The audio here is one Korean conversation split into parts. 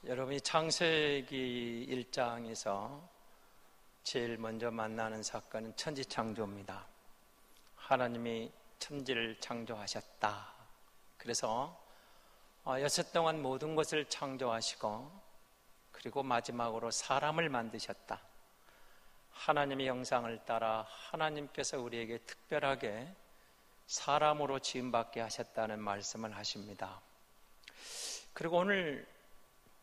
여러분이 창세기 1장에서 제일 먼저 만나는 사건은 천지창조입니다. 하나님이 천지를 창조하셨다. 그래서 여섯 동안 모든 것을 창조하시고 그리고 마지막으로 사람을 만드셨다. 하나님의 형상을 따라 하나님께서 우리에게 특별하게 사람으로 지음받게 하셨다는 말씀을 하십니다. 그리고 오늘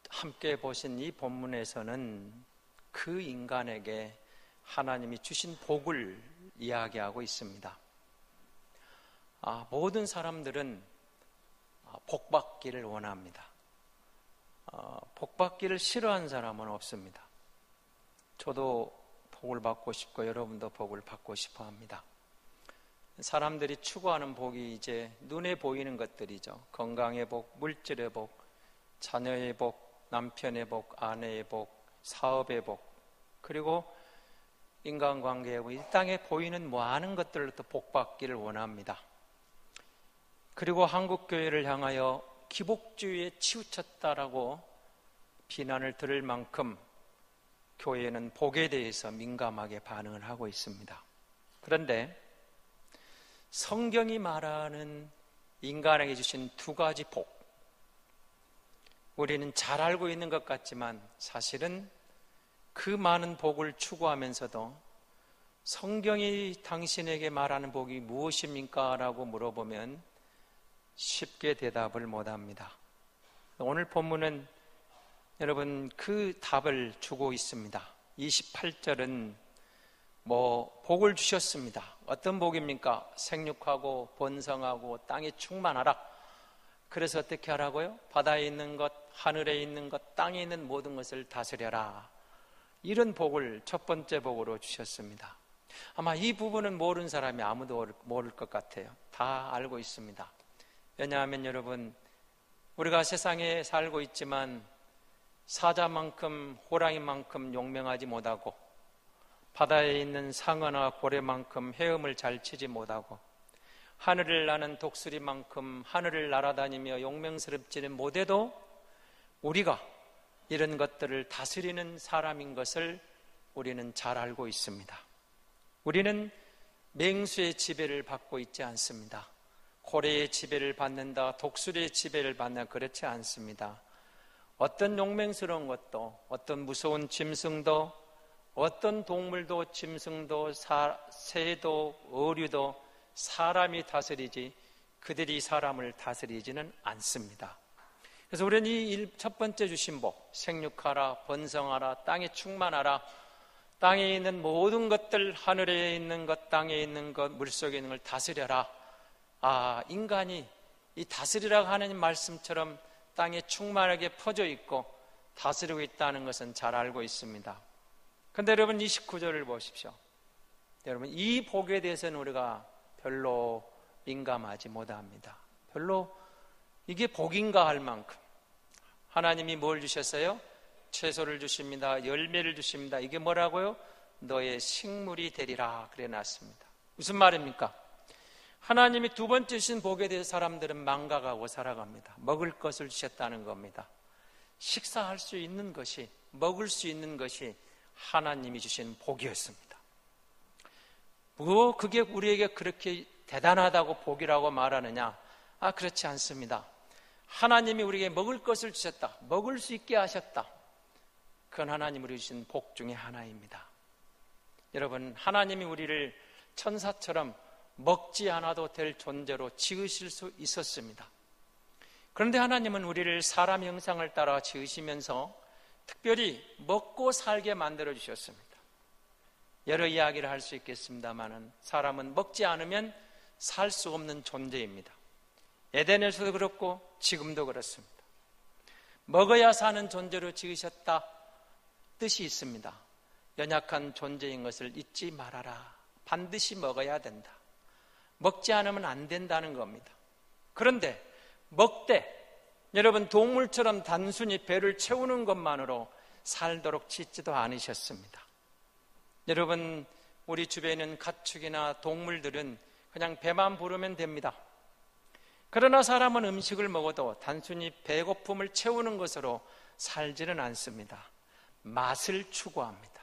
함께 보신 이 본문에서는 그 인간에게 하나님이 주신 복을 이야기하고 있습니다. 모든 사람들은 복받기를 원합니다. 복받기를 싫어하는 사람은 없습니다. 저도 복을 받고 싶고 여러분도 복을 받고 싶어 합니다. 사람들이 추구하는 복이 이제 눈에 보이는 것들이죠. 건강의 복, 물질의 복, 자녀의 복, 남편의 복, 아내의 복, 사업의 복, 그리고 인간관계의 복, 이 땅에 보이는 많은 것들로부터 복받기를 원합니다. 그리고 한국교회를 향하여 기복주의에 치우쳤다라고 비난을 들을 만큼 교회는 복에 대해서 민감하게 반응을 하고 있습니다. 그런데 성경이 말하는 인간에게 주신 두 가지 복, 우리는 잘 알고 있는 것 같지만 사실은 그 많은 복을 추구하면서도 성경이 당신에게 말하는 복이 무엇입니까? 라고 물어보면 쉽게 대답을 못합니다. 오늘 본문은 여러분 그 답을 주고 있습니다. 28절은 복을 주셨습니다. 어떤 복입니까? 생육하고 번성하고 땅에 충만하라. 그래서 어떻게 하라고요? 바다에 있는 것, 하늘에 있는 것, 땅에 있는 모든 것을 다스려라. 이런 복을 첫 번째 복으로 주셨습니다. 아마 이 부분은 모르는 사람이 아무도 모를 것 같아요. 다 알고 있습니다. 왜냐하면 여러분, 우리가 세상에 살고 있지만 사자만큼 호랑이만큼 용맹하지 못하고 바다에 있는 상어나 고래만큼 헤엄을 잘 치지 못하고 하늘을 나는 독수리만큼 하늘을 날아다니며 용맹스럽지는 못해도 우리가 이런 것들을 다스리는 사람인 것을 우리는 잘 알고 있습니다. 우리는 맹수의 지배를 받고 있지 않습니다. 고래의 지배를 받는다, 독수리의 지배를 받는다, 그렇지 않습니다. 어떤 용맹스러운 것도, 어떤 무서운 짐승도, 어떤 동물도, 짐승도, 새도, 어류도 사람이 다스리지 그들이 사람을 다스리지는 않습니다. 그래서 우리는 이 첫 번째 주신 복, 생육하라, 번성하라, 땅에 충만하라, 땅에 있는 모든 것들, 하늘에 있는 것, 땅에 있는 것, 물속에 있는 걸 다스려라. 인간이 이 다스리라고 하는 말씀처럼 땅에 충만하게 퍼져 있고 다스리고 있다는 것은 잘 알고 있습니다. 그런데 여러분 29절을 보십시오. 여러분 이 복에 대해서는 우리가 별로 민감하지 못합니다. 별로 이게 복인가 할 만큼 하나님이 뭘 주셨어요? 채소를 주십니다. 열매를 주십니다. 이게 뭐라고요? 너의 식물이 되리라 그래 놨습니다. 무슨 말입니까? 하나님이 두 번째 주신 복에 대해서 사람들은 망각하고 살아갑니다. 먹을 것을 주셨다는 겁니다. 식사할 수 있는 것이, 먹을 수 있는 것이 하나님이 주신 복이었습니다. 그게 우리에게 그렇게 대단하다고 복이라고 말하느냐? 그렇지 않습니다. 하나님이 우리에게 먹을 것을 주셨다. 먹을 수 있게 하셨다. 그건 하나님이 우리 주신 복 중에 하나입니다. 여러분, 하나님이 우리를 천사처럼 먹지 않아도 될 존재로 지으실 수 있었습니다. 그런데 하나님은 우리를 사람 형상을 따라 지으시면서 특별히 먹고 살게 만들어 주셨습니다. 여러 이야기를 할 수 있겠습니다만 사람은 먹지 않으면 살 수 없는 존재입니다. 에덴에서도 그렇고 지금도 그렇습니다. 먹어야 사는 존재로 지으셨다 뜻이 있습니다. 연약한 존재인 것을 잊지 말아라. 반드시 먹어야 된다. 먹지 않으면 안 된다는 겁니다. 그런데 먹되 여러분 동물처럼 단순히 배를 채우는 것만으로 살도록 짓지도 않으셨습니다. 여러분 우리 주변에 있는 가축이나 동물들은 그냥 배만 부르면 됩니다. 그러나 사람은 음식을 먹어도 단순히 배고픔을 채우는 것으로 살지는 않습니다. 맛을 추구합니다.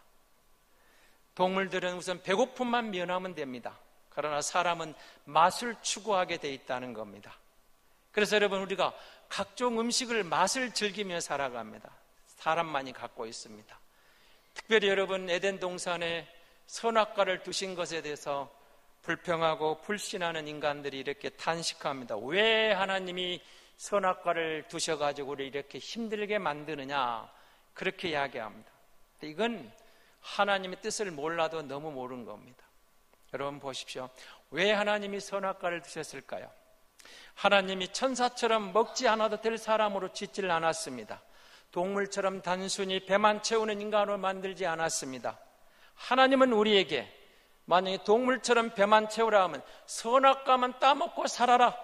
동물들은 우선 배고픔만 면하면 됩니다. 그러나 사람은 맛을 추구하게 돼 있다는 겁니다. 그래서 여러분, 우리가 각종 음식을 맛을 즐기며 살아갑니다. 사람만이 갖고 있습니다. 특별히 여러분, 에덴 동산에 선악과를 두신 것에 대해서 불평하고 불신하는 인간들이 이렇게 탄식합니다. 왜 하나님이 선악과를 두셔가지고 우리를 이렇게 힘들게 만드느냐, 그렇게 이야기합니다. 이건 하나님의 뜻을 몰라도 너무 모르는 겁니다. 여러분 보십시오. 왜 하나님이 선악과를 두셨을까요? 하나님이 천사처럼 먹지 않아도 될 사람으로 짓질 않았습니다. 동물처럼 단순히 배만 채우는 인간으로 만들지 않았습니다. 하나님은 우리에게 만약에 동물처럼 배만 채우라 하면 선악과만 따먹고 살아라,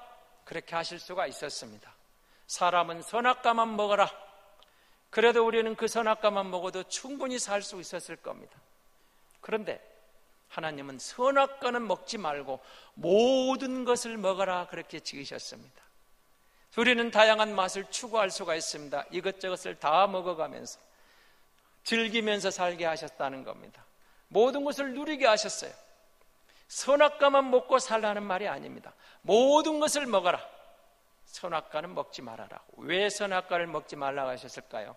그렇게 하실 수가 있었습니다. 사람은 선악과만 먹어라. 그래도 우리는 그 선악과만 먹어도 충분히 살 수 있었을 겁니다. 그런데 하나님은 선악과는 먹지 말고 모든 것을 먹어라, 그렇게 지으셨습니다. 우리는 다양한 맛을 추구할 수가 있습니다. 이것저것을 다 먹어가면서 즐기면서 살게 하셨다는 겁니다. 모든 것을 누리게 하셨어요. 선악과만 먹고 살라는 말이 아닙니다. 모든 것을 먹어라. 선악과는 먹지 말아라. 왜 선악과를 먹지 말라고 하셨을까요?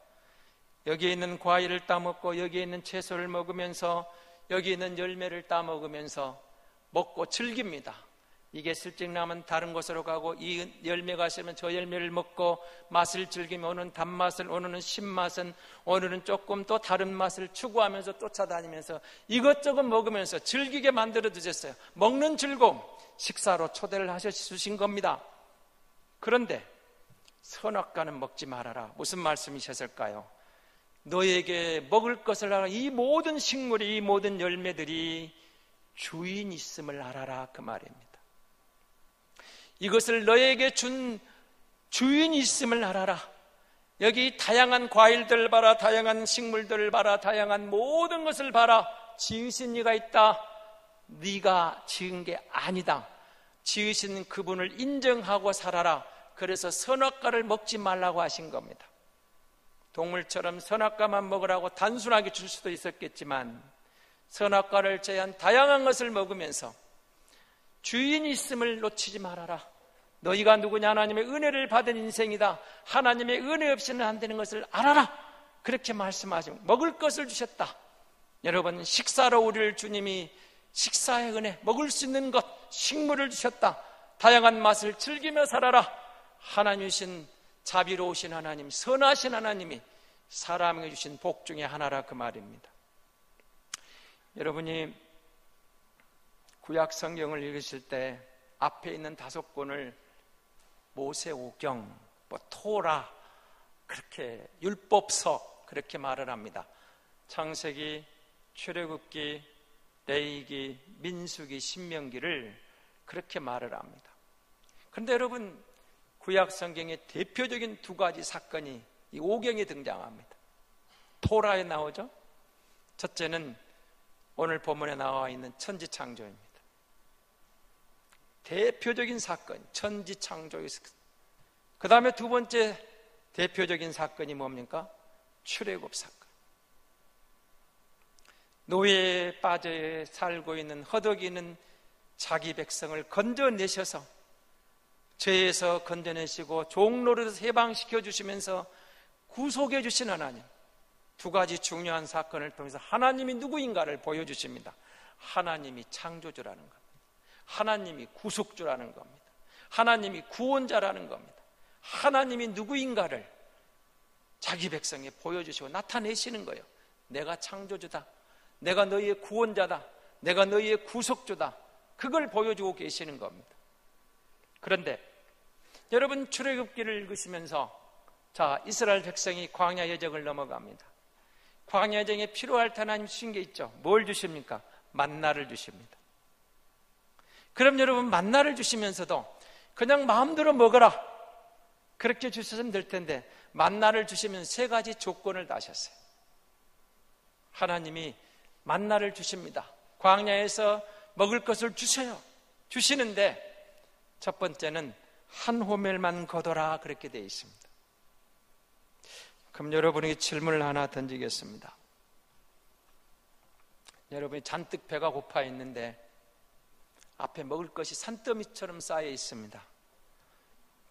여기에 있는 과일을 따먹고 여기에 있는 채소를 먹으면서 여기 있는 열매를 따먹으면서 먹고 즐깁니다. 이게 슬쩍 나면 다른 곳으로 가고, 이 열매가 있으면 저 열매를 먹고 맛을 즐기며, 오늘은 단맛을, 오늘은 신맛은, 오늘은 조금 또 다른 맛을 추구하면서 쫓아다니면서 이것저것 먹으면서 즐기게 만들어 주셨어요. 먹는 즐거움, 식사로 초대를 하셔주신 겁니다. 그런데 선악과는 먹지 말아라. 무슨 말씀이셨을까요? 너에게 먹을 것을 알아. 이 모든 식물이, 이 모든 열매들이 주인 있음을 알아라, 그 말입니다. 이것을 너에게 준 주인이 있음을 알아라. 여기 다양한 과일들 봐라, 다양한 식물들을 봐라, 다양한 모든 것을 봐라. 지으신 이가 있다. 네가 지은 게 아니다. 지으신 그분을 인정하고 살아라. 그래서 선악과를 먹지 말라고 하신 겁니다. 동물처럼 선악과만 먹으라고 단순하게 줄 수도 있었겠지만, 선악과를 제한 다양한 것을 먹으면서 주인이 있음을 놓치지 말아라. 너희가 누구냐? 하나님의 은혜를 받은 인생이다. 하나님의 은혜 없이는 안 되는 것을 알아라. 그렇게 말씀하시고 먹을 것을 주셨다. 여러분, 식사로 우리를 주님이 식사의 은혜, 먹을 수 있는 것, 식물을 주셨다. 다양한 맛을 즐기며 살아라. 하나님이신 자비로우신 하나님, 선하신 하나님이 사람에게 주신 복 중에 하나라, 그 말입니다. 여러분이 구약 성경을 읽으실 때 앞에 있는 5권을 모세오경, 토라, 그렇게 율법서, 그렇게 말을 합니다. 창세기, 출애굽기, 레위기, 민수기, 신명기를 그렇게 말을 합니다. 그런데 여러분, 구약 성경의 대표적인 2가지 사건이 이 오경에 등장합니다. 토라에 나오죠. 첫째는 오늘 본문에 나와 있는 천지창조입니다. 대표적인 사건, 천지창조의 사건. 그 다음에 2번째 대표적인 사건이 뭡니까? 출애굽 사건. 노예에 빠져 살고 있는, 허덕이는 자기 백성을 건져내셔서 죄에서 건져내시고 종로릇에서 해방시켜 주시면서 구속해 주신 하나님. 2가지 중요한 사건을 통해서 하나님이 누구인가를 보여주십니다. 하나님이 창조주라는 겁니다. 하나님이 구속주라는 겁니다. 하나님이 구원자라는 겁니다. 하나님이 누구인가를 자기 백성에 보여주시고 나타내시는 거예요. 내가 창조주다. 내가 너희의 구원자다. 내가 너희의 구속주다. 그걸 보여주고 계시는 겁니다. 그런데 여러분, 출애굽기를 읽으시면서 이스라엘 백성이 광야 여정을 넘어갑니다. 광야 여정에 필요할 때 하나님 주신 게 있죠. 뭘 주십니까? 만나를 주십니다. 그럼 여러분, 만나를 주시면서도 그냥 마음대로 먹어라, 그렇게 주셨으면 될 텐데, 만나를 주시면 3가지 조건을 다셨어요. 하나님이 만나를 주십니다. 광야에서 먹을 것을 주셔요. 주시는데 첫 번째는 한 호멜만 거둬라, 그렇게 되어 있습니다. 그 그럼 여러분에게 질문을 하나 던지겠습니다. 여러분이 잔뜩 배가 고파 있는데 앞에 먹을 것이 산더미처럼 쌓여 있습니다.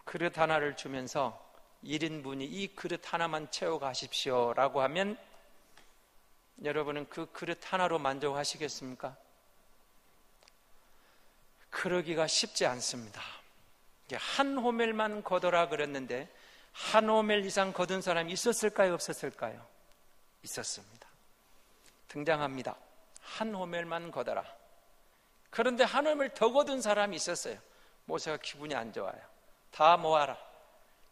그릇 하나를 주면서 1인분이 이 그릇 하나만 채워 가십시오 라고 하면 여러분은 그 그릇 하나로 만족하시겠습니까? 그러기가 쉽지 않습니다. 한 호멜만 거둬라 그랬는데 한 호멜 이상 거둔 사람이 있었을까요? 없었을까요? 있었습니다. 등장합니다. 한 호멜만 거둬라. 그런데 한 호멜 더 거둔 사람이 있었어요. 모세가 기분이 안 좋아요. 다 모아라.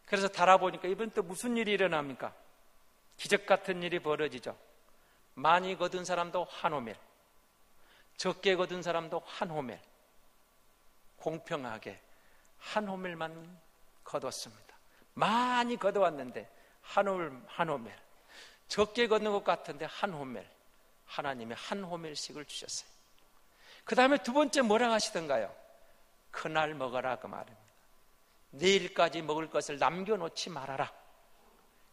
그래서 달아보니까 이번 또 무슨 일이 일어납니까? 기적 같은 일이 벌어지죠. 많이 거둔 사람도 한 호멜, 적게 거둔 사람도 한 호멜, 공평하게 한 호멜만 거뒀습니다. 많이 거둬왔는데 한 호멜, 적게 거둔 것 같은데 한 호멜, 하나님이 한 호멜씩을 주셨어요. 그 다음에 두 번째 뭐라 하시던가요? 그날 먹어라 그 말입니다. 내일까지 먹을 것을 남겨놓지 말아라.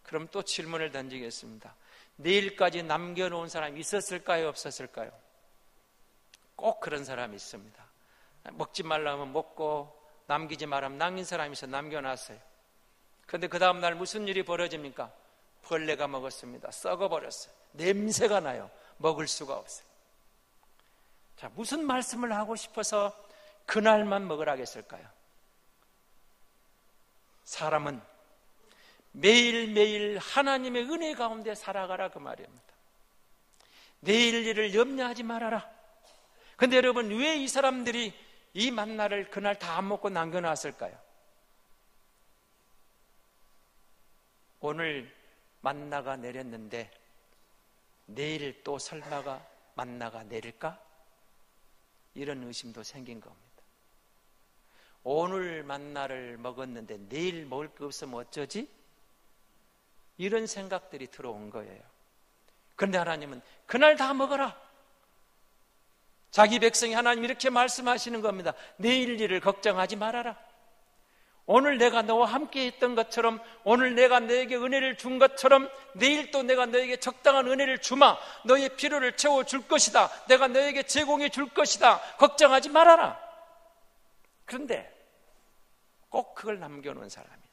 그럼 또 질문을 던지겠습니다. 내일까지 남겨놓은 사람이 있었을까요? 없었을까요? 꼭 그런 사람이 있습니다. 먹지 말라면 먹고 남기지 말라면 남긴 사람이 있어 남겨놨어요. 그런데 그 다음날 무슨 일이 벌어집니까? 벌레가 먹었습니다. 썩어버렸어요. 냄새가 나요. 먹을 수가 없어요. 자, 무슨 말씀을 하고 싶어서 그날만 먹으라겠을까요? 사람은 매일매일 하나님의 은혜 가운데 살아가라 그 말입니다. 내일 일을 염려하지 말아라. 그런데 여러분, 왜 이 사람들이 이 만나를 그날 다 안 먹고 남겨놨을까요? 오늘 만나가 내렸는데 내일 또 설마가 만나가 내릴까? 이런 의심도 생긴 겁니다. 오늘 만나를 먹었는데 내일 먹을 게 없으면 어쩌지? 이런 생각들이 들어온 거예요. 그런데 하나님은 그날 다 먹어라. 자기 백성이 하나님 이렇게 말씀하시는 겁니다. 내일 일을 걱정하지 말아라. 오늘 내가 너와 함께 했던 것처럼, 오늘 내가 너에게 은혜를 준 것처럼 내일 또 내가 너에게 적당한 은혜를 주마. 너의 필요를 채워줄 것이다. 내가 너에게 제공해 줄 것이다. 걱정하지 말아라. 그런데 꼭 그걸 남겨놓은 사람이에요.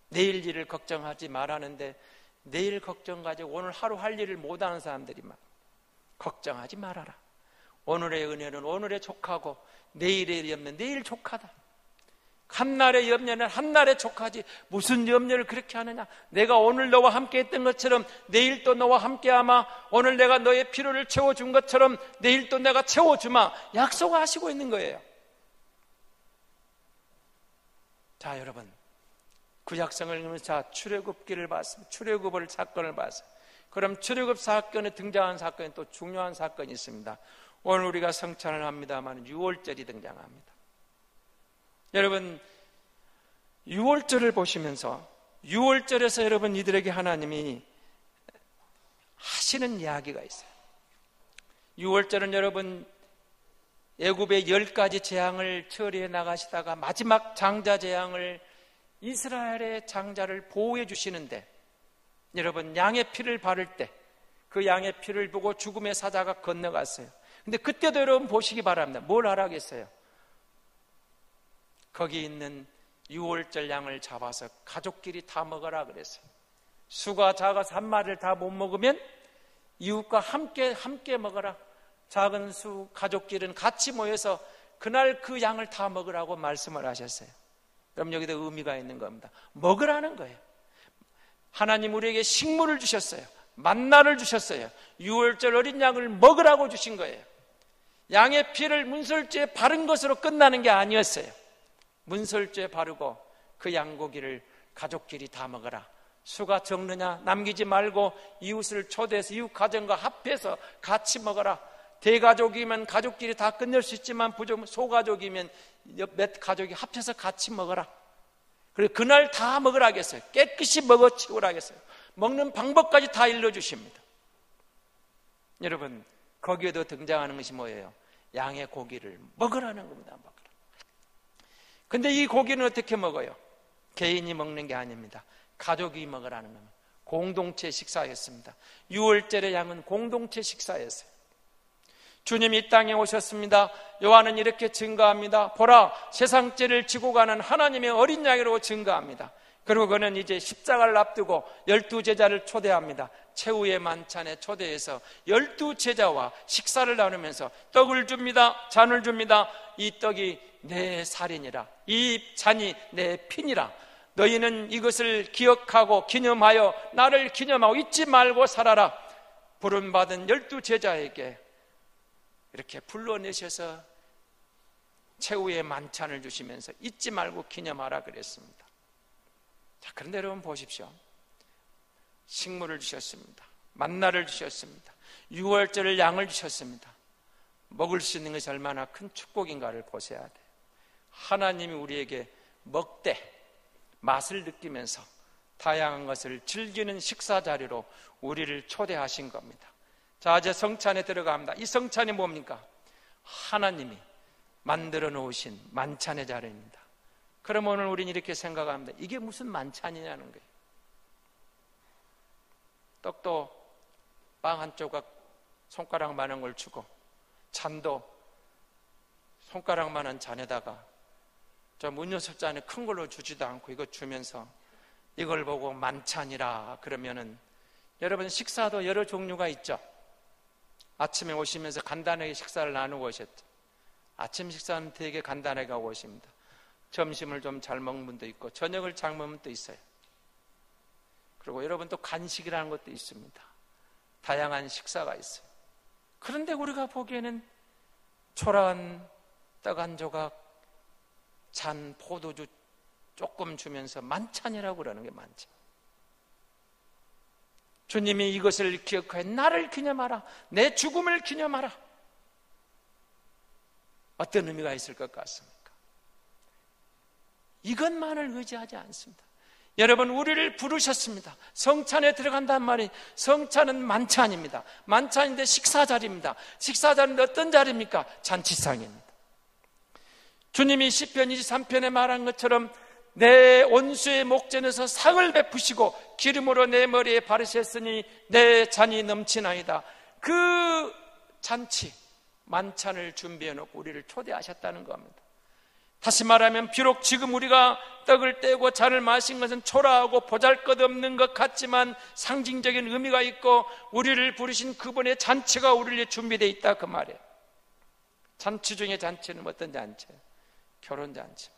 내일 일을 걱정하지 말라는데 내일 걱정 가지고 오늘 하루 할 일을 못하는 사람들이 막 걱정하지 말아라. 오늘의 은혜는 오늘에 족하고 내일의 염려는 내일 족하다. 한날의 염려는 한날에 족하지 무슨 염려를 그렇게 하느냐. 내가 오늘 너와 함께 했던 것처럼 내일 또 너와 함께하마. 오늘 내가 너의 필요를 채워준 것처럼 내일 또 내가 채워주마. 약속하시고 있는 거예요. 자, 여러분, 구약성을 읽으면서 자, 출애굽기를 봤습니다. 출애굽을 사건을 봤어요. 그럼 출애굽 사건에 등장한 사건이 또 중요한 사건이 있습니다. 오늘 우리가 성찬을 합니다만 6월절이 등장합니다. 여러분, 6월절을 보시면서 6월절에서 여러분 이들에게 하나님이 하시는 이야기가 있어요. 6월절은 여러분 애굽의 10가지 재앙을 처리해 나가시다가 마지막 장자 재앙을 이스라엘의 장자를 보호해 주시는데, 여러분 양의 피를 바를 때 그 양의 피를 보고 죽음의 사자가 건너갔어요. 근데 그때도 여러분 보시기 바랍니다. 뭘 하라겠어요? 거기 있는 6월절 양을 잡아서 가족끼리 다 먹어라 그랬어요. 수가 작아서 한 마리를 다 못 먹으면 이웃과 함께 먹어라. 작은 수 가족끼리는 같이 모여서 그날 그 양을 다 먹으라고 말씀을 하셨어요. 그럼 여기도 의미가 있는 겁니다. 먹으라는 거예요. 하나님 우리에게 식물을 주셨어요. 만나를 주셨어요. 6월절 어린 양을 먹으라고 주신 거예요. 양의 피를 문설주에 바른 것으로 끝나는 게 아니었어요. 문설주에 바르고 그 양고기를 가족끼리 다 먹어라. 수가 적느냐 남기지 말고 이웃을 초대해서 이웃 가정과 합해서 같이 먹어라. 대가족이면 가족끼리 다 끝낼 수 있지만 소가족이면 몇 가족이 합해서 같이 먹어라. 그리고 그날 다 먹으라 하겠어요. 깨끗이 먹어 치우라 하겠어요. 먹는 방법까지 다 일러주십니다. 여러분, 거기에도 등장하는 것이 뭐예요? 양의 고기를 먹으라는 겁니다. 근데 이 고기는 어떻게 먹어요? 개인이 먹는 게 아닙니다. 가족이 먹으라는 겁니다. 공동체 식사였습니다. 유월절의 양은 공동체 식사였어요. 주님이 이 땅에 오셨습니다. 요한은 이렇게 증거합니다. 보라, 세상 죄를 지고 가는 하나님의 어린 양으로 증거합니다. 그리고 그는 이제 십자가를 앞두고 12제자를 초대합니다. 최후의 만찬에 초대해서 12제자와 식사를 나누면서 떡을 줍니다. 잔을 줍니다. 이 떡이 내 살이니라, 이 잔이 내 피니라. 너희는 이것을 기억하고 기념하여 나를 기념하고 잊지 말고 살아라. 부름받은 12제자에게 이렇게 불러내셔서 최후의 만찬을 주시면서 잊지 말고 기념하라 그랬습니다. 자, 그런데 여러분 보십시오. 식물을 주셨습니다. 만나를 주셨습니다. 유월절 양을 주셨습니다. 먹을 수 있는 것이 얼마나 큰 축복인가를 보셔야 돼요. 하나님이 우리에게 먹되 맛을 느끼면서 다양한 것을 즐기는 식사 자리로 우리를 초대하신 겁니다. 자, 이제 성찬에 들어갑니다. 이 성찬이 뭡니까? 하나님이 만들어 놓으신 만찬의 자리입니다. 그럼 오늘 우리는 이렇게 생각합니다. 이게 무슨 만찬이냐는 거예요. 떡도 빵 한 조각 손가락만한 걸 주고, 잔도 손가락만한 잔에다가 좀 음료수 잔에 큰 걸로 주지도 않고 이거 주면서 이걸 보고 만찬이라 그러면은, 여러분 식사도 여러 종류가 있죠. 아침에 오시면서 간단하게 식사를 나누고 오셨죠. 아침 식사는 되게 간단하게 하고 오십니다. 점심을 좀 잘 먹는 분도 있고 저녁을 잘 먹는 분도 있어요. 그리고 여러분 또 간식이라는 것도 있습니다. 다양한 식사가 있어요. 그런데 우리가 보기에는 초라한 떡 한 조각, 잔 포도주 조금 주면서 만찬이라고 그러는 게 만찬. 주님이 이것을 기억하여 나를 기념하라, 내 죽음을 기념하라. 어떤 의미가 있을 것 같습니까? 이것만을 의지하지 않습니다. 여러분, 우리를 부르셨습니다. 성찬에 들어간단 말이, 성찬은 만찬입니다. 만찬인데 식사 자리입니다. 식사 자리인데 어떤 자리입니까? 잔치상입니다. 주님이 시편 23편에 말한 것처럼 내 온수의 목전에서 상을 베푸시고 기름으로 내 머리에 바르셨으니 내 잔이 넘치나이다. 그 잔치, 만찬을 준비해 놓고 우리를 초대하셨다는 겁니다. 다시 말하면 비록 지금 우리가 떡을 떼고 잔을 마신 것은 초라하고 보잘것없는 것 같지만 상징적인 의미가 있고 우리를 부르신 그분의 잔치가 우리를 준비되어 있다, 그 말이에요. 잔치 중에 잔치는 어떤 잔치예요? 결혼잔치.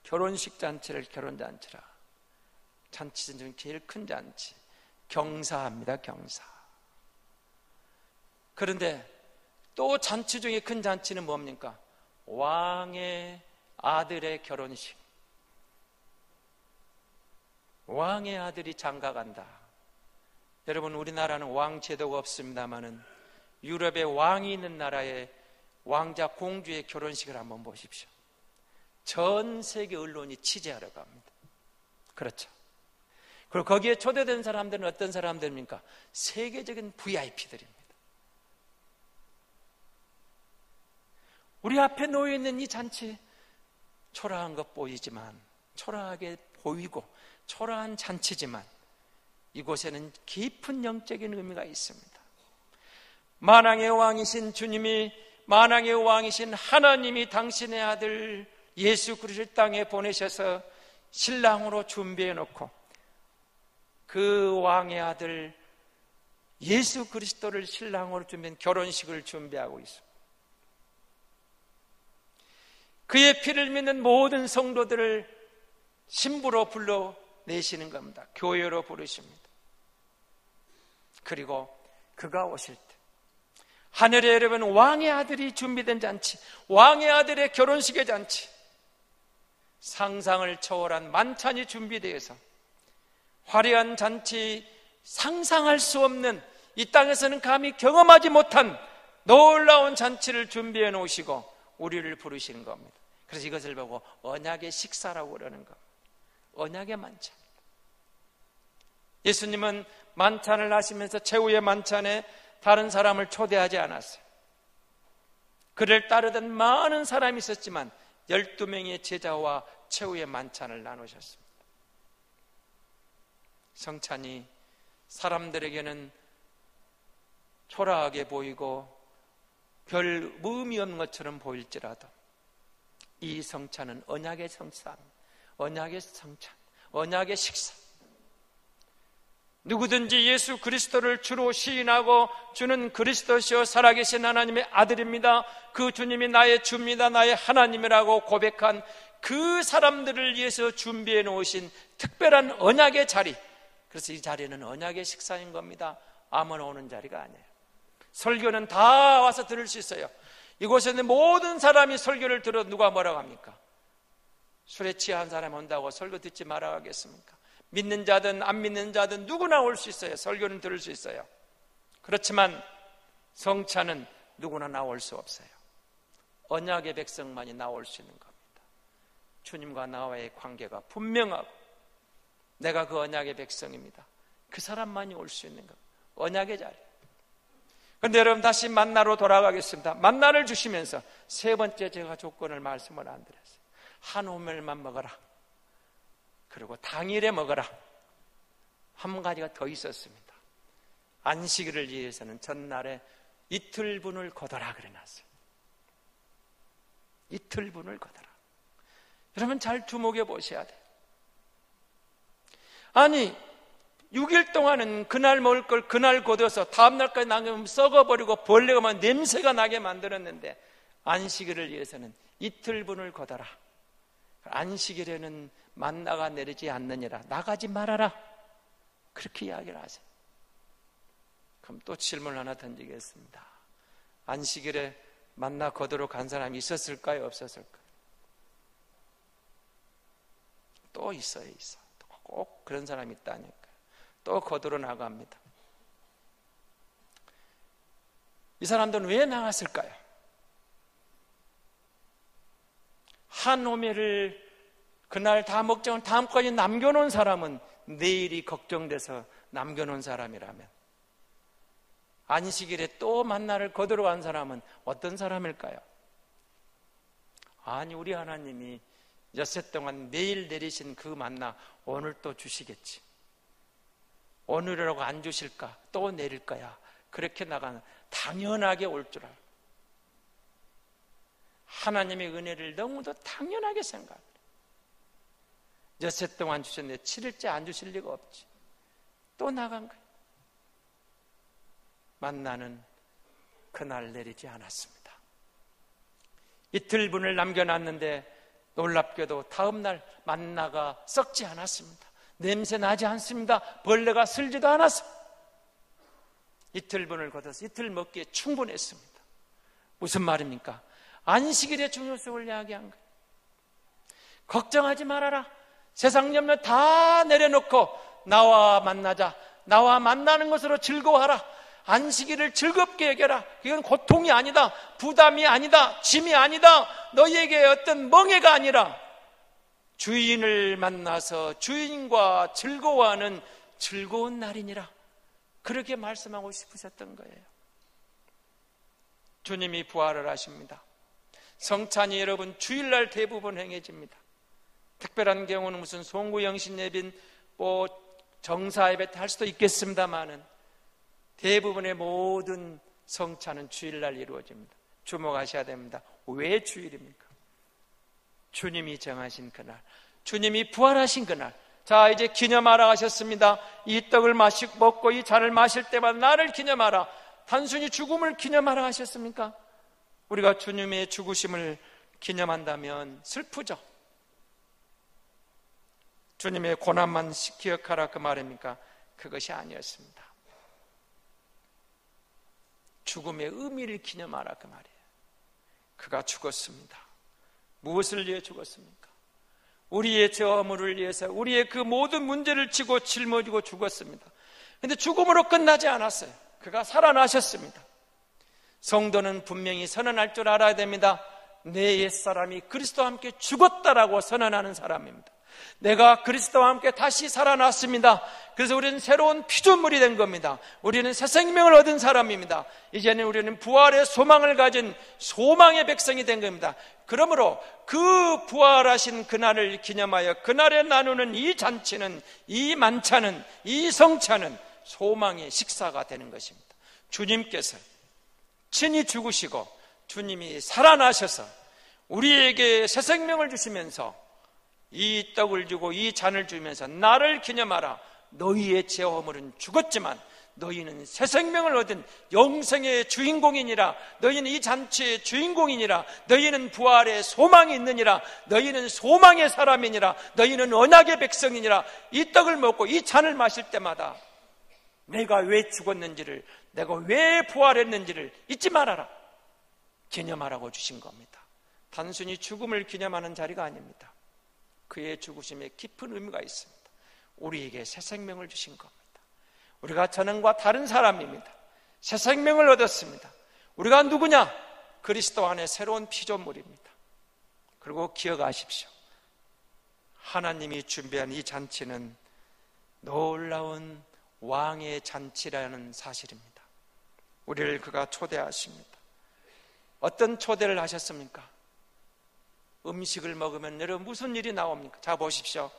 결혼식 잔치를 결혼잔치라. 잔치 중 제일 큰 잔치, 경사합니다. 경사. 그런데 또 잔치 중에 큰 잔치는 뭡니까? 왕의 아들의 결혼식. 왕의 아들이 장가간다. 여러분, 우리나라는 왕 제도가 없습니다마는 유럽의 왕이 있는 나라의 왕자 공주의 결혼식을 한번 보십시오. 전 세계 언론이 취재하러 갑니다. 그렇죠. 그리고 거기에 초대된 사람들은 어떤 사람들입니까? 세계적인 VIP들입니다. 우리 앞에 놓여있는 이 잔치, 초라한 것 보이지만, 초라하게 보이고 초라한 잔치지만 이곳에는 깊은 영적인 의미가 있습니다. 만왕의 왕이신 주님이, 만왕의 왕이신 하나님이 당신의 아들 예수 그리스도를 땅에 보내셔서 신랑으로 준비해 놓고 그 왕의 아들 예수 그리스도를 신랑으로 준비한 결혼식을 준비하고 있습니다. 그의 피를 믿는 모든 성도들을 신부로 불러내시는 겁니다. 교회로 부르십니다. 그리고 그가 오실 때 하늘에 여러분 왕의 아들이 준비된 잔치, 왕의 아들의 결혼식의 잔치, 상상을 초월한 만찬이 준비되어서 화려한 잔치, 상상할 수 없는, 이 땅에서는 감히 경험하지 못한 놀라운 잔치를 준비해 놓으시고 우리를 부르시는 겁니다. 그래서 이것을 보고 언약의 식사라고 그러는 겁니다. 언약의 만찬. 예수님은 만찬을 하시면서 최후의 만찬에 다른 사람을 초대하지 않았어요. 그를 따르던 많은 사람이 있었지만 12명의 제자와 최후의 만찬을 나누셨습니다. 성찬이 사람들에게는 초라하게 보이고 별 의미 없는 것처럼 보일지라도 이 성찬은 언약의 성찬, 언약의 성찬, 언약의 식사. 누구든지 예수 그리스도를 주로 시인하고 주는 그리스도시요 살아계신 하나님의 아들입니다, 그 주님이 나의 주입니다, 나의 하나님이라고 고백한 그 사람들을 위해서 준비해 놓으신 특별한 언약의 자리, 그래서 이 자리는 언약의 식사인 겁니다. 아무나 오는 자리가 아니에요. 설교는 다 와서 들을 수 있어요. 이곳에 있는 모든 사람이 설교를 들어 누가 뭐라고 합니까? 술에 취한 사람 온다고 설교 듣지 말라고 하겠습니까? 믿는 자든 안 믿는 자든 누구나 올 수 있어요. 설교는 들을 수 있어요. 그렇지만 성찬은 누구나 나올 수 없어요. 언약의 백성만이 나올 수 있는 겁니다. 주님과 나와의 관계가 분명하고 내가 그 언약의 백성입니다. 그 사람만이 올 수 있는 겁니다. 언약의 자리. 그런데 여러분 다시 만나로 돌아가겠습니다. 만나를 주시면서 세 번째 제가 조건을 말씀을 안 드렸어요. 한 오멜만 먹어라. 그리고 당일에 먹어라. 한 가지가 더 있었습니다. 안식일을 위해서는 전날에 이틀분을 거둬라 그래놨어요. 이틀분을 거둬라. 여러분 잘 주목해 보셔야 돼요. 아니 6일 동안은 그날 먹을 걸 그날 거둬서 다음날까지 남기면 썩어버리고 벌레가 막 냄새가 나게 만들었는데 안식일을 위해서는 이틀분을 거둬라. 안식일에는 만나가 내리지 않느니라. 나가지 말아라. 그렇게 이야기를 하세요. 그럼 또 질문 하나 던지겠습니다. 안식일에 만나 거두러 간 사람이 있었을까요? 없었을까요? 또 있어요. 꼭 그런 사람이 있다니까요. 또 거두러 나갑니다. 이 사람들은 왜 나갔을까요? 한 오매를 그날 다 먹자고 다음까지 남겨놓은 사람은 내일이 걱정돼서 남겨놓은 사람이라면 안식일에 또 만나를 거두러 간 사람은 어떤 사람일까요? 아니 우리 하나님이 엿새 동안 매일 내리신 그 만나 오늘 또 주시겠지. 오늘이라고 안 주실까? 또 내릴 거야. 그렇게 나가는 당연하게 올 줄 알고 하나님의 은혜를 너무도 당연하게 생각해요. 엿새 동안 주셨는데 7일째 안 주실 리가 없지. 또 나간 거예요. 만나는 그날 내리지 않았습니다. 이틀분을 남겨놨는데 놀랍게도 다음날 만나가 썩지 않았습니다. 냄새 나지 않습니다. 벌레가 슬지도 않았습니다. 이틀분을 거둬서 이틀 먹기에 충분했습니다. 무슨 말입니까? 안식일의 중요성을 이야기한 거예요. 걱정하지 말아라. 세상 염려 다 내려놓고 나와 만나자. 나와 만나는 것으로 즐거워하라. 안식일을 즐겁게 여겨라. 이건 고통이 아니다. 부담이 아니다. 짐이 아니다. 너희에게 어떤 멍해가 아니라 주인을 만나서 주인과 즐거워하는 즐거운 날이니라. 그렇게 말씀하고 싶으셨던 거예요. 주님이 부활을 하십니다. 성찬이 여러분 주일날 대부분 행해집니다. 특별한 경우는 무슨 송구영신 예빈 정사 예배 할 수도 있겠습니다만은 대부분의 모든 성찬은 주일날 이루어집니다. 주목하셔야 됩니다. 왜 주일입니까? 주님이 정하신 그날, 주님이 부활하신 그날. 자, 이제 기념하라 하셨습니다. 이 떡을 먹고 이 잔을 마실 때마다 나를 기념하라. 단순히 죽음을 기념하라 하셨습니까? 우리가 주님의 죽으심을 기념한다면 슬프죠. 주님의 고난만 기억하라 그 말입니까? 그것이 아니었습니다. 죽음의 의미를 기념하라 그 말이에요. 그가 죽었습니다. 무엇을 위해 죽었습니까? 우리의 저물을 위해서 우리의 그 모든 문제를 지고 짊어지고 죽었습니다. 그런데 죽음으로 끝나지 않았어요. 그가 살아나셨습니다. 성도는 분명히 선언할 줄 알아야 됩니다. 내 옛사람이 그리스도와 함께 죽었다라고 선언하는 사람입니다. 내가 그리스도와 함께 다시 살아났습니다. 그래서 우리는 새로운 피조물이 된 겁니다. 우리는 새 생명을 얻은 사람입니다. 이제는 우리는 부활의 소망을 가진 소망의 백성이 된 겁니다. 그러므로 그 부활하신 그날을 기념하여 그날에 나누는 이 잔치는, 이 만찬은, 이 성찬은 소망의 식사가 되는 것입니다. 주님께서 친히 죽으시고 주님이 살아나셔서 우리에게 새 생명을 주시면서 이 떡을 주고 이 잔을 주면서 나를 기념하라. 너희의 죄와 허물은 죽었지만 너희는 새 생명을 얻은 영생의 주인공이니라. 너희는 이 잔치의 주인공이니라. 너희는 부활의 소망이 있느니라. 너희는 소망의 사람이니라. 너희는 언약의 백성이니라. 이 떡을 먹고 이 잔을 마실 때마다 내가 왜 죽었는지를, 내가 왜 부활했는지를 잊지 말아라. 기념하라고 주신 겁니다. 단순히 죽음을 기념하는 자리가 아닙니다. 그의 죽으심에 깊은 의미가 있습니다. 우리에게 새 생명을 주신 겁니다. 우리가 전능과 다른 사람입니다. 새 생명을 얻었습니다. 우리가 누구냐? 그리스도 안에 새로운 피조물입니다. 그리고 기억하십시오. 하나님이 준비한 이 잔치는 놀라운 왕의 잔치라는 사실입니다. 우리를 그가 초대하십니다. 어떤 초대를 하셨습니까? 음식을 먹으면 여러분 무슨 일이 나옵니까? 자 보십시오.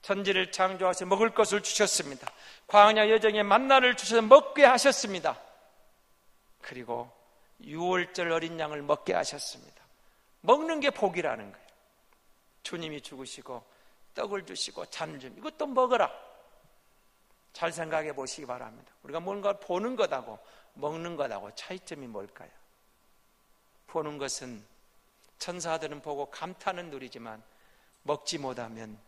천지를 창조하셔서 먹을 것을 주셨습니다. 광야 여정에 만나를 주셔서 먹게 하셨습니다. 그리고 유월절 어린 양을 먹게 하셨습니다. 먹는 게 복이라는 거예요. 주님이 죽으시고 떡을 주시고 잔을 주시고 이것도 먹어라. 잘 생각해 보시기 바랍니다. 우리가 뭔가 보는 것하고 먹는 것하고 차이점이 뭘까요? 보는 것은 천사들은 보고 감탄은 누리지만 먹지 못하면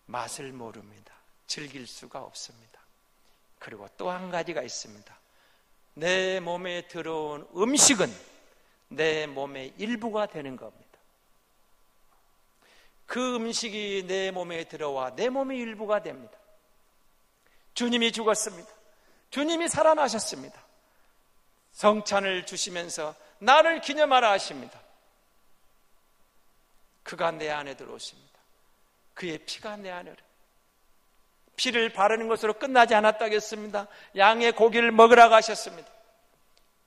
맛을 모릅니다. 즐길 수가 없습니다. 그리고 또 한 가지가 있습니다. 내 몸에 들어온 음식은 내 몸의 일부가 되는 겁니다. 그 음식이 내 몸에 들어와 내 몸의 일부가 됩니다. 주님이 죽었습니다. 주님이 살아나셨습니다. 성찬을 주시면서 나를 기념하라 하십니다. 그가 내 안에 들어오십니다. 그의 피가 내 안에 피를 바르는 것으로 끝나지 않았다겠습니다. 양의 고기를 먹으라고 하셨습니다.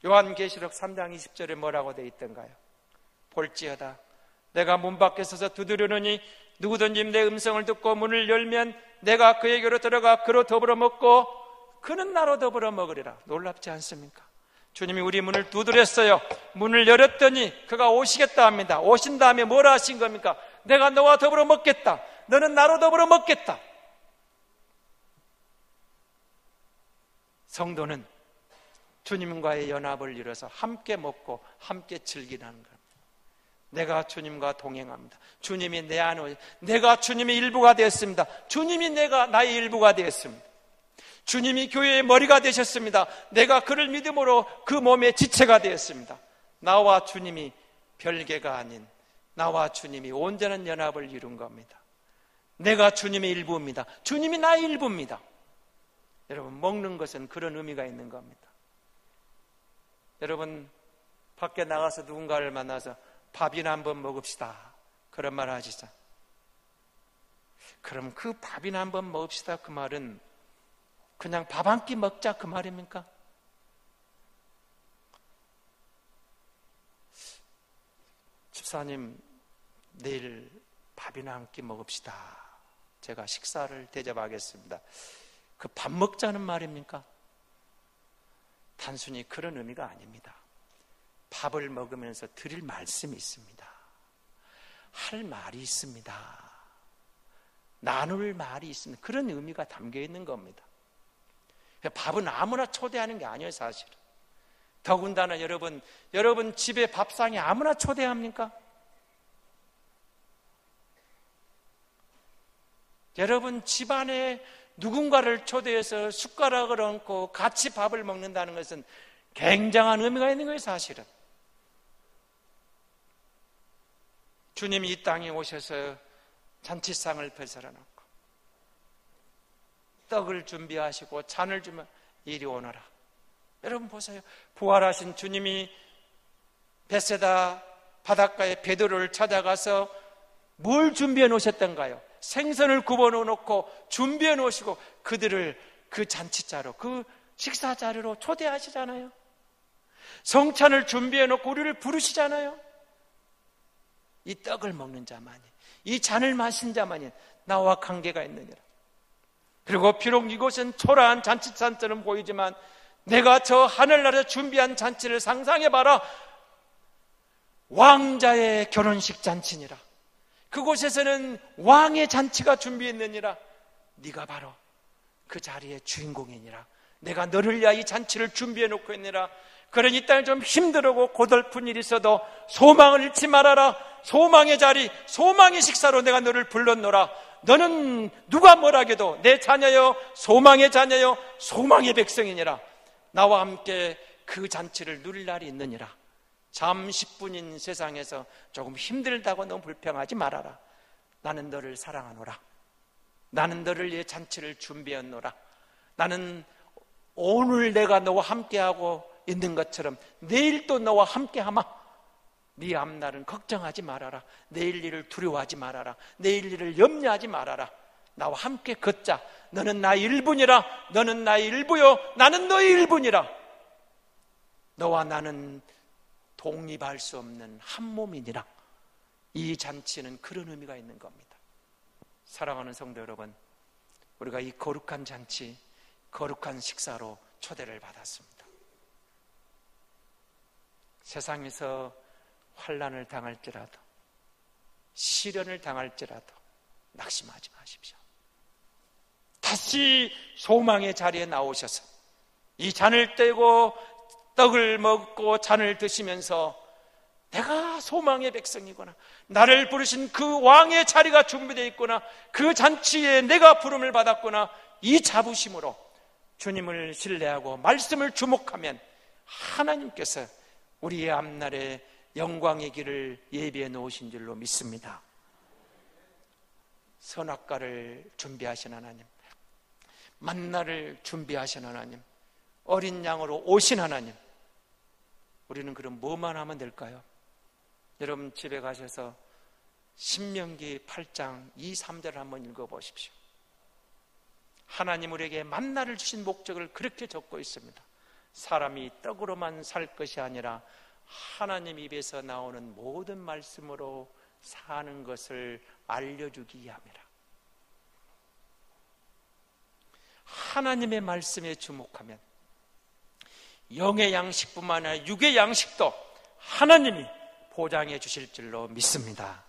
요한계시록 3장 20절에 뭐라고 되어 있던가요? 볼지어다 내가 문 밖에 서서 두드리노니 누구든지 내 음성을 듣고 문을 열면 내가 그에게로 들어가 그로 더불어 먹고 그는 나로 더불어 먹으리라. 놀랍지 않습니까? 주님이 우리 문을 두드렸어요. 문을 열었더니 그가 오시겠다 합니다. 오신 다음에 뭐라 하신 겁니까? 내가 너와 더불어 먹겠다. 너는 나로 더불어 먹겠다. 성도는 주님과의 연합을 이뤄서 함께 먹고 함께 즐기라는 겁니다. 내가 주님과 동행합니다. 주님이 내 안에 오셔. 내가 주님의 일부가 되었습니다. 주님이 내가 나의 일부가 되었습니다. 주님이 교회의 머리가 되셨습니다. 내가 그를 믿음으로 그 몸의 지체가 되었습니다. 나와 주님이 별개가 아닌 나와 주님이 온전한 연합을 이룬 겁니다. 내가 주님의 일부입니다. 주님이 나의 일부입니다. 여러분, 먹는 것은 그런 의미가 있는 겁니다. 여러분, 밖에 나가서 누군가를 만나서 밥이나 한번 먹읍시다. 그런 말 하시죠. 그럼 그 밥이나 한번 먹읍시다. 그 말은 그냥 밥 한 끼 먹자 그 말입니까? 집사님, 내일 밥이나 한 끼 먹읍시다. 제가 식사를 대접하겠습니다. 그 밥 먹자는 말입니까? 단순히 그런 의미가 아닙니다. 밥을 먹으면서 드릴 말씀이 있습니다. 할 말이 있습니다. 나눌 말이 있습니다. 그런 의미가 담겨 있는 겁니다. 밥은 아무나 초대하는 게 아니에요, 사실은. 더군다나 여러분 집에 밥상에 아무나 초대합니까? 여러분 집안에 누군가를 초대해서 숟가락을 얹고 같이 밥을 먹는다는 것은 굉장한 의미가 있는 거예요, 사실은. 주님이 이 땅에 오셔서 잔치상을 펼쳐 놓고 떡을 준비하시고 잔을 주면 이리 오너라. 여러분 보세요. 부활하신 주님이 베세다 바닷가에 베드로를 찾아가서 뭘 준비해 놓으셨던가요? 생선을 굽어 놓고 준비해 놓으시고 그들을 그 잔치자로, 그 식사자리로 초대하시잖아요. 성찬을 준비해 놓고 우리를 부르시잖아요. 이 떡을 먹는 자만이, 이 잔을 마신 자만이 나와 관계가 있느니라. 그리고 비록 이곳은 초라한 잔치잔처럼 보이지만 내가 저 하늘나라에 준비한 잔치를 상상해봐라. 왕자의 결혼식 잔치니라. 그곳에서는 왕의 잔치가 준비했느니라. 네가 바로 그 자리의 주인공이니라. 내가 너를 위하여 이 잔치를 준비해 놓고 있느니라. 그러니 이 땅에 좀 힘들고 고달픈 일이 있어도 소망을 잃지 말아라. 소망의 자리, 소망의 식사로 내가 너를 불렀노라. 너는 누가 뭐라 해도 내 자녀여, 소망의 자녀여, 소망의 백성이니라. 나와 함께 그 잔치를 누릴 날이 있느니라. 잠시뿐인 세상에서 조금 힘들다고 너무 불평하지 말아라. 나는 너를 사랑하노라. 나는 너를 위해 잔치를 준비했노라. 나는 오늘 내가 너와 함께하고 있는 것처럼 내일 또 너와 함께하마. 네 앞날은 걱정하지 말아라. 내일 일을 두려워하지 말아라. 내일 일을 염려하지 말아라. 나와 함께 걷자. 너는 나의 일부니라. 너는 나의 일부요, 나는 너의 일부니라. 너와 나는 독립할 수 없는 한 몸이니라. 이 잔치는 그런 의미가 있는 겁니다. 사랑하는 성도 여러분, 우리가 이 거룩한 잔치, 거룩한 식사로 초대를 받았습니다. 세상에서 환난을 당할지라도, 시련을 당할지라도 낙심하지 마십시오. 다시 소망의 자리에 나오셔서 이 잔을 떼고 떡을 먹고 잔을 드시면서 내가 소망의 백성이구나, 나를 부르신 그 왕의 자리가 준비되어 있구나, 그 잔치에 내가 부름을 받았구나, 이 자부심으로 주님을 신뢰하고 말씀을 주목하면 하나님께서 우리의 앞날에 영광의 길을 예비해 놓으신 줄로 믿습니다. 선악과를 준비하신 하나님, 만나를 준비하신 하나님, 어린 양으로 오신 하나님, 우리는 그럼 뭐만 하면 될까요? 여러분 집에 가셔서 신명기 8장 2, 3절을 한번 읽어보십시오. 하나님 우리에게 만나를 주신 목적을 그렇게 적고 있습니다. 사람이 떡으로만 살 것이 아니라 하나님 입에서 나오는 모든 말씀으로 사는 것을 알려주기 위함이라. 하나님의 말씀에 주목하면 영의 양식뿐만 아니라 육의 양식도 하나님이 보장해 주실 줄로 믿습니다.